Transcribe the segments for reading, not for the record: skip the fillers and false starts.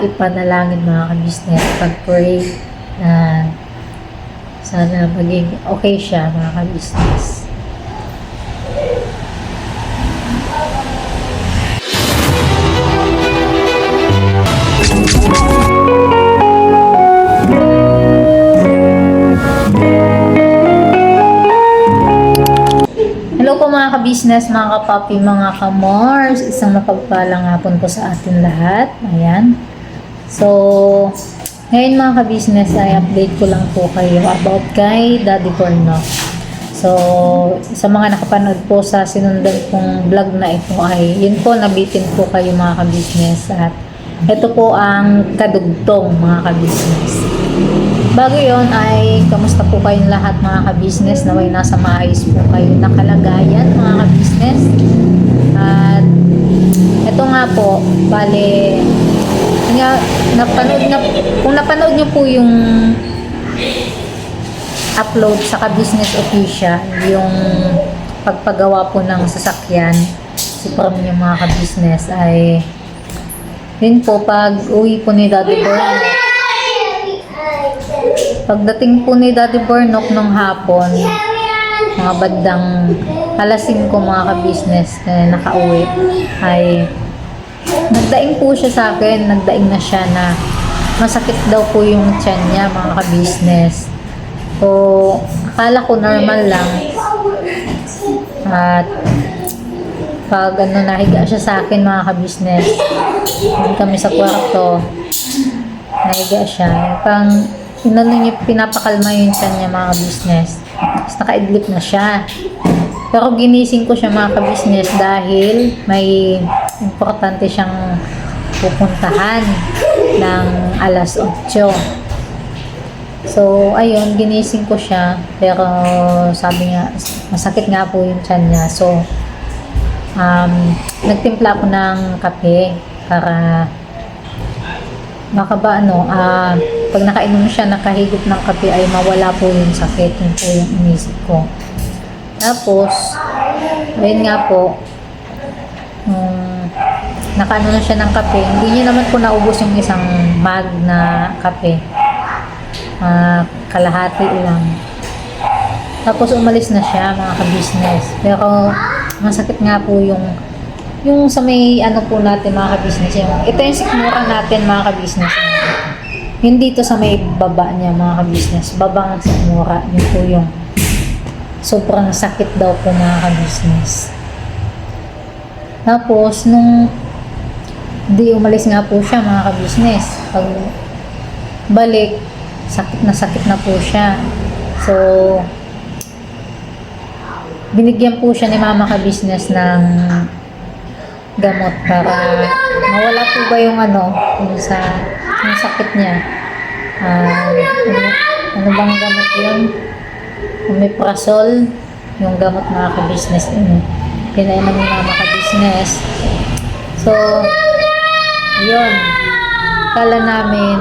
ipanalangin mga ka-business, pag-pray na sana maging okay siya mga ka-business. Hello po mga ka-business, mga kapapi, mga ka-mars. Isang mapagpalang hapon po sa atin lahat. Ayan. So, ngayon mga ka-business ay update ko lang po kayo about kay Daddy Corno. So, sa mga nakapanood po sa sinundan kong vlog na ito ay yun po, nabitin po kayo mga ka-business. At ito po ang kadugtong mga ka-business. Bago yon ay kamusta po kayong lahat mga ka-business, naway nasa maayos po kayo nakalagayan mga ka-business. At ito nga po, bale kung napanood nyo po yung upload sa ka-business official, yung pagpagawa po ng sasakyan si from yung mga ka-business ay yun po, pag uwi po ni Daddy Bornok, pagdating po ni Daddy Bornok nung hapon, mga bandang alas 5 mga ka-business kaya nakauwi, ay nagdaing po siya sa akin, nagdaing na siya na masakit daw po yung tiyan niya mga ka-business. So, akala ko normal lang. At pag nahiga siya sa akin mga ka-business, doon kami sa kwarto, nahiga siya. Pang pinapakalma yung tiyan niya mga ka-business. Tapos nakaidlip na siya. Pero ginising ko siya mga ka-business dahil may importante siyang pupuntahan ng alas 8. So, ayun, ginising ko siya. Pero sabi nga, masakit nga po yung tiyan niya. So, nagtimpla ako ng kape para baka ba pag nakainom siya, nakahigop ng kape ay mawala po yung sakit. Yun po yung inisip ko. Tapos, ayun nga po, nakaano na siya ng kape. Hindi niya naman po naubos yung isang mug na kape. Kalahati lang. Tapos umalis na siya mga ka-business. Pero masakit nga po yung sa may ano po natin mga ka-business. Ito yung sikmura natin mga ka-business. Yung dito sa may baba niya mga ka-business. Babang sikmura. Yun po yung sobrang sakit daw po mga ka-business. Tapos nung di umalis nga po siya mga ka-business, pag balik sakit na po siya. So binigyan po siya ni mama ka-business ng gamot para mawala po ba yung yung sakit niya. Ano bang gamot yun? Omeprazole, yung gamot mga ka-business. Pinainom ni mama ka-business. So, yun. Kala namin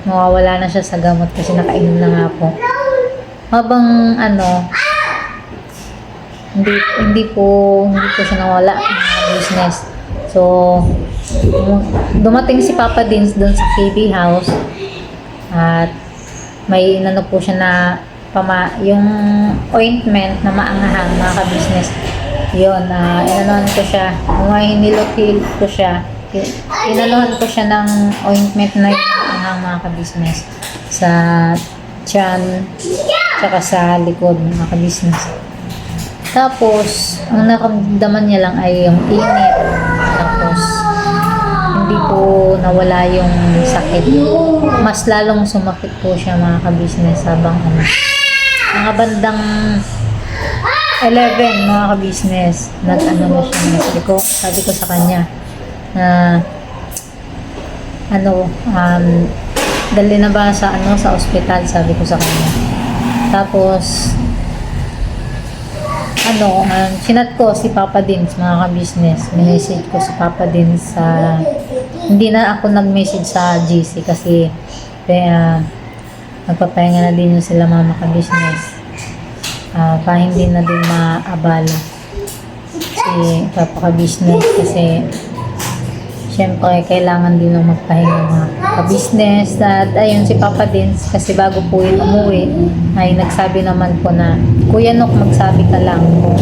mawawala na siya sa gamot kasi nakainom na nga po. Habang hindi po siya nawala mga business. So, dumating si Papa Dins doon sa KB house at may po siya na yung ointment na maanghang mga ka-business. Yun, inanuhan ko siya. Hinilot ko siya. Inanuhan ko siya ng ointment na yung maanghang mga ka-business sa tiyan tsaka sa likod mga ka-business. Tapos, ang naramdaman niya lang ay yung init. Tapos, hindi po nawala yung sakit. Mas lalong sumakit po siya mga ka-business habang mga bandang 11 mga ka-business. Na siya. Sabi ko sa kanya na dali na ba sa ospital, sabi ko sa kanya. Tapos sinat ko si Papa Dins mga ka-business. Minessage ko si Papa Dins sa hindi na ako nag-message sa GC kasi nagpapahinga na din yung sila mama ka-business. Pa hindi na din maabala si Papa ka-business kasi syempre kailangan din ng magpahinga mga ka-business. At ayun, si Papa Dins, kasi bago po yun umuwi, ay nagsabi naman po na, Kuya Nok, magsabi ka lang kung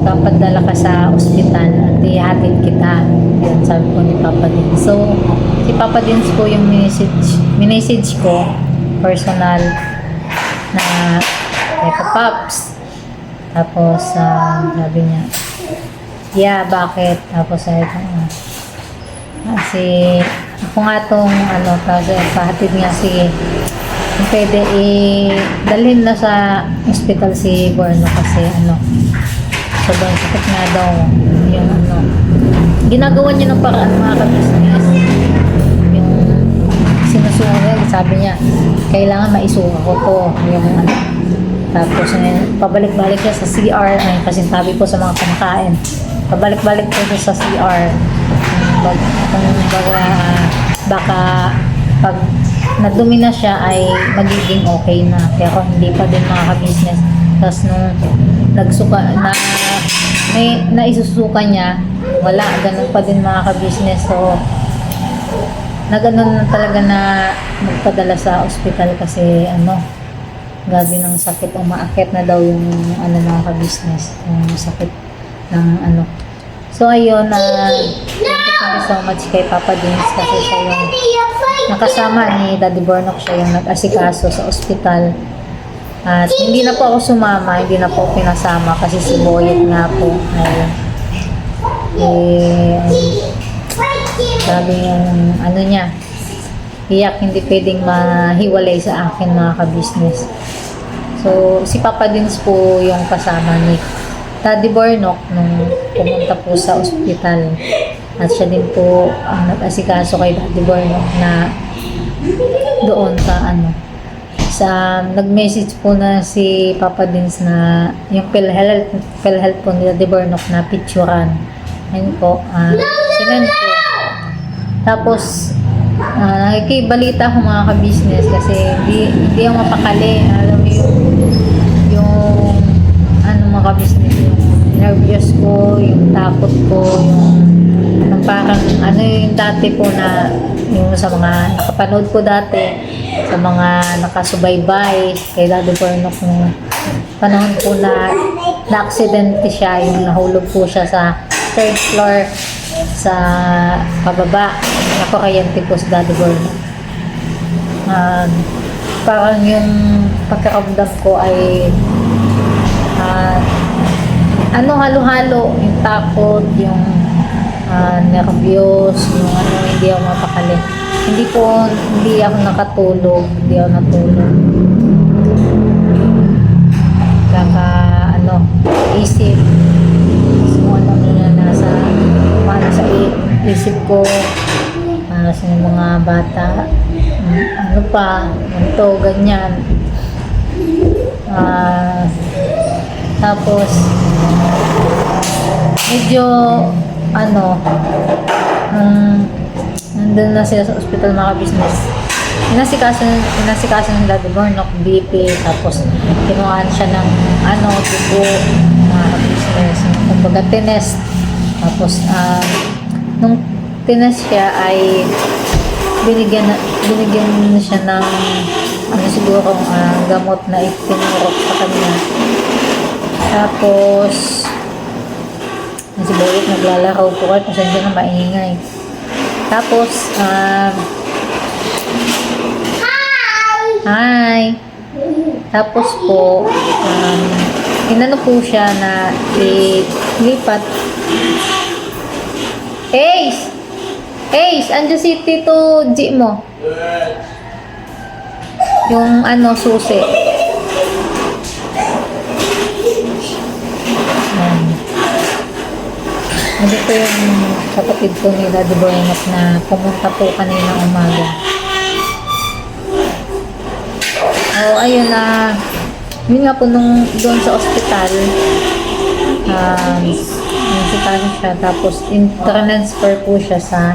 magpapadala ka sa ospital at ihatid kita. Yun, sabi po ni Papa Dins. So, si Papa Dins po yung minessage ko, personal, na Eka Paps. Tapos, sabi niya, yeah, bakit? Tapos, kasi, ako nga tong, kasi pahatid nga si, kung pwede dalhin na sa hospital si Borno kasi, sobrang sakit nga daw, yung, ginagawa niya ng paraan mga ka-business. Yung, sinusuha niya, sabi niya, kailangan maisuha ko to, yung, tapos, pabalik-balik siya sa CR, kasi sabi po sa mga kumakain, pabalik-balik po siya sa CR. Baka pag nadumi na siya ay magiging okay na. Pero hindi pa din mga ka-business. Tapos nung nagsuka na naisusuka niya, wala, ganun pa din mga ka-business. So, naganon na talaga na magpadala sa ospital kasi gabi ng sakit, umaakit na daw yung mga ka-business, yung sakit ng So ayun, thank you so much kay Papa Dins kasi siya yung nakasama ni Daddy Bornok, siya yung nag-asikaso sa ospital. At hindi na po ako sumama, hindi na po pinasama kasi si Boyet nga po sabi yung niya, iyak, hindi pwedeng mahiwalay sa akin mga ka-business. So, si Papa Dins po yung kasama ni Daddy Bornok nung pumunta po sa ospital. At siya din po ang nag-asikaso kay Daddy Bornok na doon sa nag-message po na si Papa Dins na yung PhilHealth po ni Daddy Bornok na picturean. Ayun po, sinend po. Tapos, nakikibalita ko mga ka-business kasi hindi ako mapakali. Alam mo yung mga ka-business, yung nervous ko, yung takot ko, yung parang yung dati po na yung sa mga nakapanood ko dati, sa mga nakasubaybay kay Daddy Bornok nung panahon po na na-aksidente siya, yung nahulog po siya sa third floor sa pababa. Napakayante po si Daddy Bornok. Parang yung pagkakaramdam ko ay halo-halo, yung takot, yung nervyos, yung hindi ako mapakali. Hindi ako nakatulog, hindi ako natulog. Isip. So, nasa isip ko, sa mga bata, ganyan. Tapos, medyo, nandun na sila sa ospital mga business. Inasikaso ng Daddy Bornok, BP, tapos kinuhaan siya ng dugo, mga business. Kumbaga, tinest. Tapos, nung tinest siya ay binigyan siya ng siguro gamot na itinurok sa kanya. Tapos si Boyet naglalaro po kahit pasensya na maingay. Tapos hi! Tapos po inano po siya na ilipat. Ace, andyan si Tito G mo. Yung susi. Hindi po yung kapatid ko ni Daddy Bornok na pumunta po kanina umaga. Ayun yun nga po nung doon sa ospital, nasitahan siya, tapos transfer po siya sa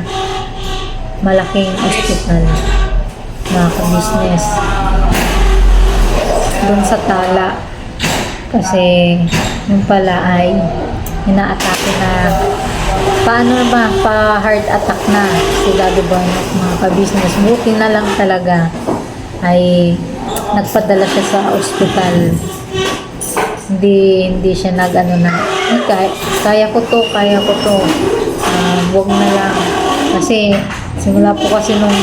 malaking ospital na ka-business doon sa Tala kasi yung pala ay inaatake na paano ba, pa heart attack na si Daddy Barnok, mga ka-business. Buti na lang talaga ay nagpadala siya sa ospital. Hindi siya nag-ano na, kaya ko to, wag na lang. Kasi, simula po kasi nung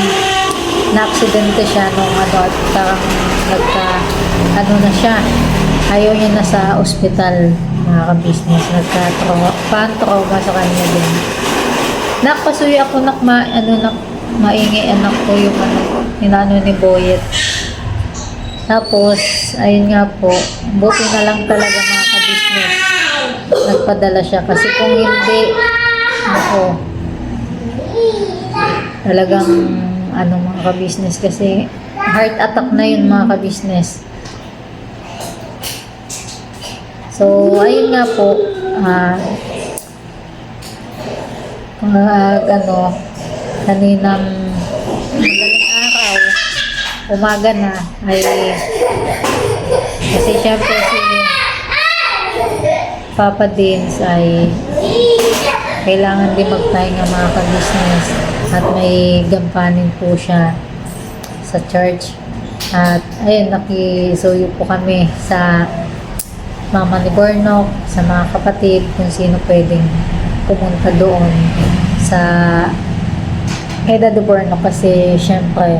na-aksidente siya, nung at parang na siya, ayaw niya na sa ospital, mga ka-business, pan-trauma sa kanya din. Nakpasuyo ako, maingay anak ko yung inano ni Boyet. Tapos, ayun nga po, buti na lang talaga, mga ka-business, nagpadala siya. Kasi kung hindi, talagang, mga ka-business, kasi heart attack na yun, mga ka-business. So, ayun nga po, kaninang madaling araw, umaga na, ay kasi syempre si Papa Dins ay kailangan din magpahinga, mga ka-business, at may gampanin po siya sa church. At ayun, nakisuyo po kami sa mama ni Barnok, sa mga kapatid, kung sino pwedeng pumunta doon sa Daddy Barnok, kasi syempre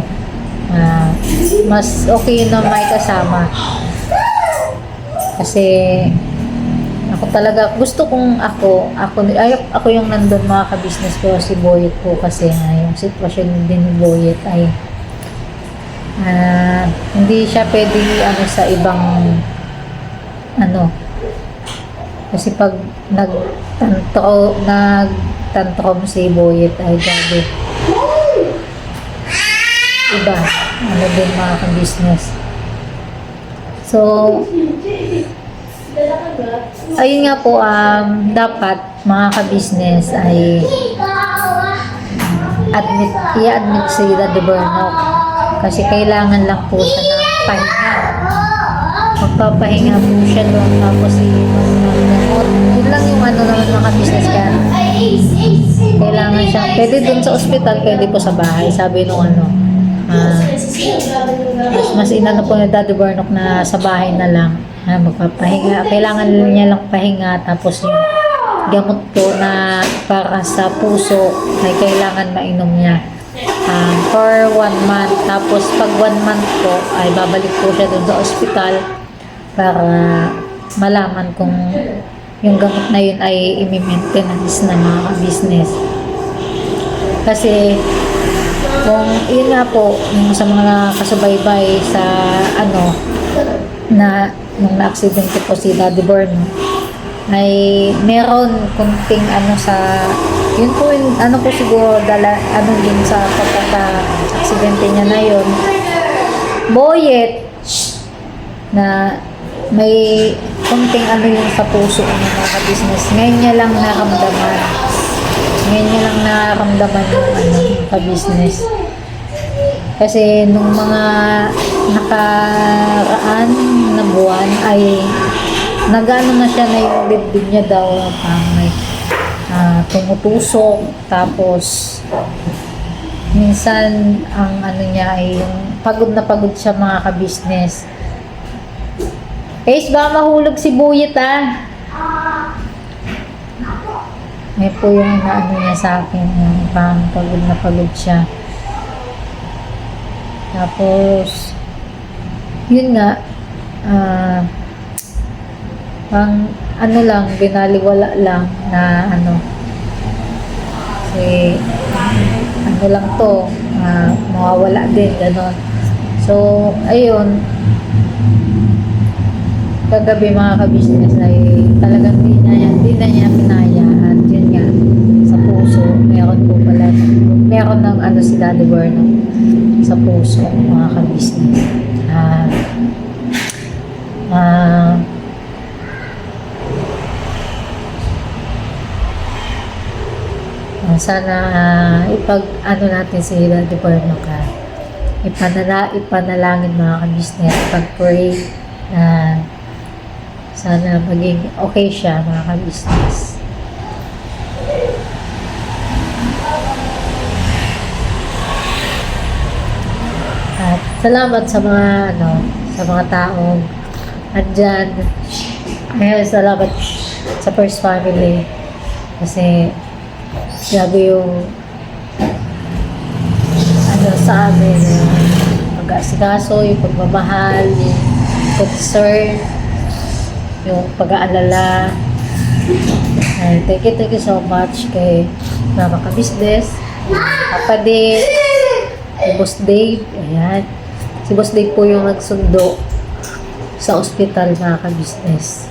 mas okay na may kasama. Kasi ako talaga, gusto kong ako yung nandun, mga ka-business ko, si Boyet po, kasi yung sitwasyon din ni Boyet ay hindi siya pwede sa ibang kasi pag nagtantrum si Boyet ay gabi iba, din, mga ka-business. So, ayun nga po, dapat, mga ka-business, ay i-admit si Daddy Barnok, kasi kailangan lang po siya ng pahinga. Magpapahinga po siya doon, tapos gamot. Yun lang yung naman, mga ka-business, kaya kailangan siya, pwede doon sa ospital, pwede po sa bahay, sabi nung mas inano po ni Daddy Barnok na sa bahay na lang, magpapahinga. Kailangan niya lang pahinga, tapos yung gamot po na para sa puso ay kailangan mainom niya for 1 month. Tapos pag 1 month po ay babalik po siya doon sa ospital para malaman kung yung gamot na yun ay i-maintenance na, mga business. Kasi kung yun nga po, yung sa mga kasubaybay sa na nung na-aksidente po si Daddy Barnok, ay meron kunting sa yun po yung po siguro din sa pagkaka-aksidente niya na yun, Boyet, na may kunting yung sa puso ng mga business. Ngayon niya lang naramdaman yung ka-business. Kasi nung mga nakaraan na buwan ay nagano na siya na yung dibdib niya daw, may tumutusok, tapos minsan ang niya ay yung pagod na pagod siya, mga ka-business. Ba mahulog si Boyet may po yung niya sa akin, yung parang pagod na pagod siya. Tapos yun nga, pang lang, binaliwala lang na kasi lang to, mawawala din, ganon. So ayun, kagabi, mga ka-business, ay talagang di na niya pinaya. At yun nga, sa puso meron po pala, meron ng si Daddy Barnok sa puso, mga ka-business. Sana ipag natin si Daddy Barnok, ipanalangin, mga ka-business, pag-pray na sana maging okay siya, mga ka-business. salamat sa mga sa mga taong andyan. Salamat sa First Family kasi grabe yung sa amin, pag-aasikaso, yung pagmamahal, yung concern, yung pag-aalala. Thank you so much kay Mama Ka-Business, Papa Dave, si Boss Dave. Ayan. Si Boss Dave po yung nagsundo sa ospital, mga Ka-Business.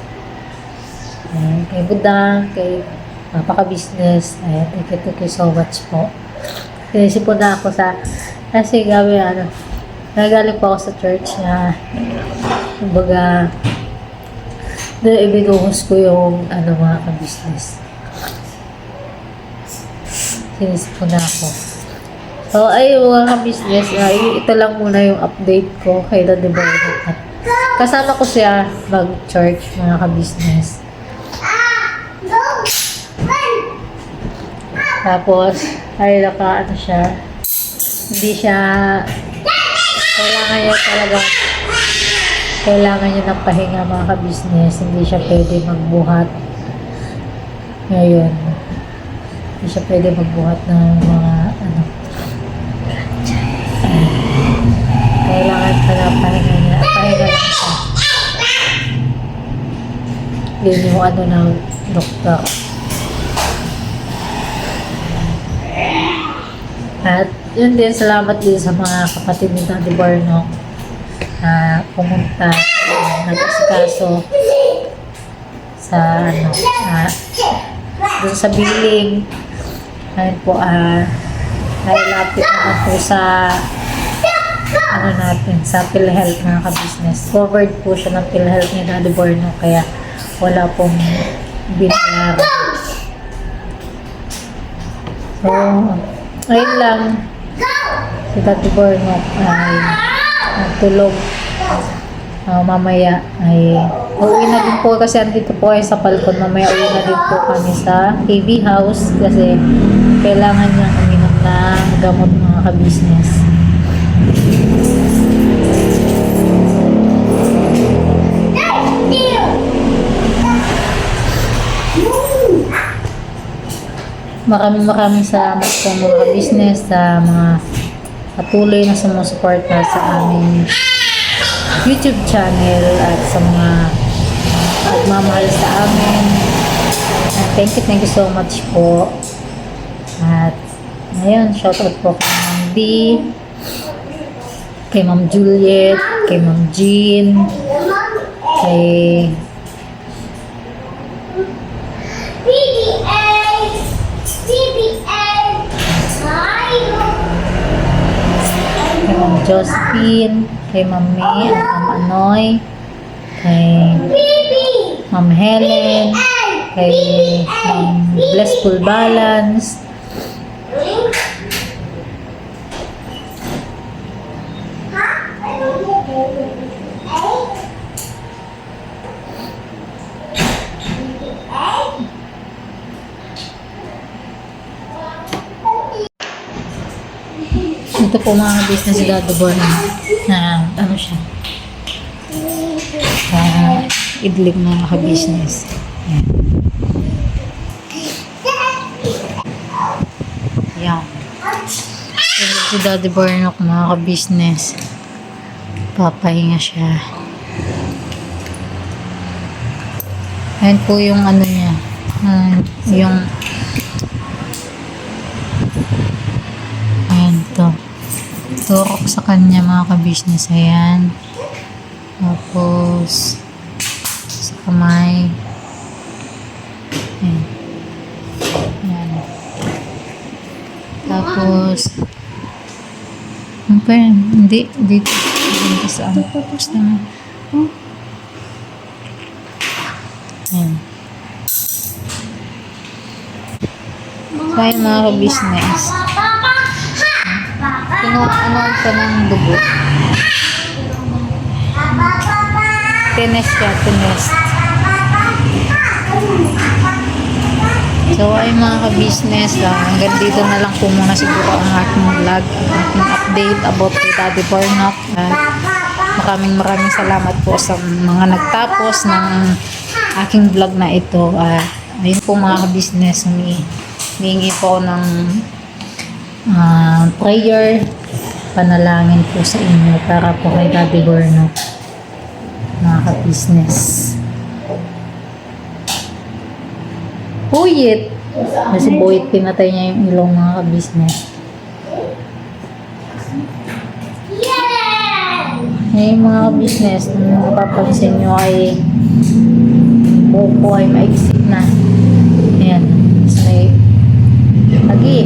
Ayan. Kay Budang, kay Papa Ka-Business. Ayan. Thank you so much po. Sinisipon na ako kasi gabi nagaling po ako sa church na kumbaga ibinuhos ko yung mga Ka-Business. Sinisipon na ako. So ayun mga Ka-Business, ito lang muna yung update ko kay Daddy Boy. Kasama ko siya mag-church, mga Ka-Business. Tapos ay siya, hindi siya kailangan niya ng pahinga, mga Ka-Business. Hindi siya pwede magbuhat ngayon, hindi siya pwede magbuhat ng mga kailangan pala pahinga lang siya. Yun yung ng doktor. At yun din, salamat din sa mga kapatid ni Daddy Barno na pumunta, nag-asikaso sa dun sa billing. Ayun po, nailapit naman po sa natin, sa PhilHealth, mga Ka-Business. Covered po siya ng PhilHealth ni Daddy Barno, kaya wala pong binayaran. So, ayun lang, si Daddy Barno ay natulog. Mamaya ay uwi na din po kasi andito po kayo sa Palcon. Mamaya uwi na din po kami sa KB House kasi kailangan niyang uminom ng gamot, mga Ka-Business. Maraming salamat po, mga Ka-Business, sa mga patuloy na sumusuporta sa aming YouTube channel at sa mga nagmamahal sa amin. Thank you so much po. At ngayon, shoutout po kay Ma'am B, kay Ma'am Juliet, kay Ma'am Jean, kay Ma'am Josephine, kay Ma'am May, Ma'am Anoy, kay Ma'am Helen, kay Ma'am Blessful Balance, ito po, mga business, Daddy Barno na siya idlig, mga Ka-Business. Yan. Si Daddy Barno, mga Ka-Business, papahinga siya. Ayan po yung niya, yung ayan to, turok sa kanya, mga Ka-Business. Ayan. Tapos sa kamay. Ayan. Ayan. Tapos hindi dito sa tapos na. Ayan. So, ayan, mga Ka-Business, kinuha pa ng dugo. Tinest siya, tinest. So ay mga ka-business, hanggang dito na lang po muna siguro ang aking vlog, ang aking update about kay Daddy Bornok. Maraming salamat po sa mga nagtapos ng aking vlog na ito. Ayun po mga ka-business, humingi po ng prayer, panalangin po sa inyo para po kay Daddy Bornok, mga ka-business. Buyit. Kasi Buyit, pinatay niya yung ilong, mga ka-business. Ngayon mga ka-business, kung mapapansin nyo ay buko ay maiksik na. Ayan. Tapos may lagi.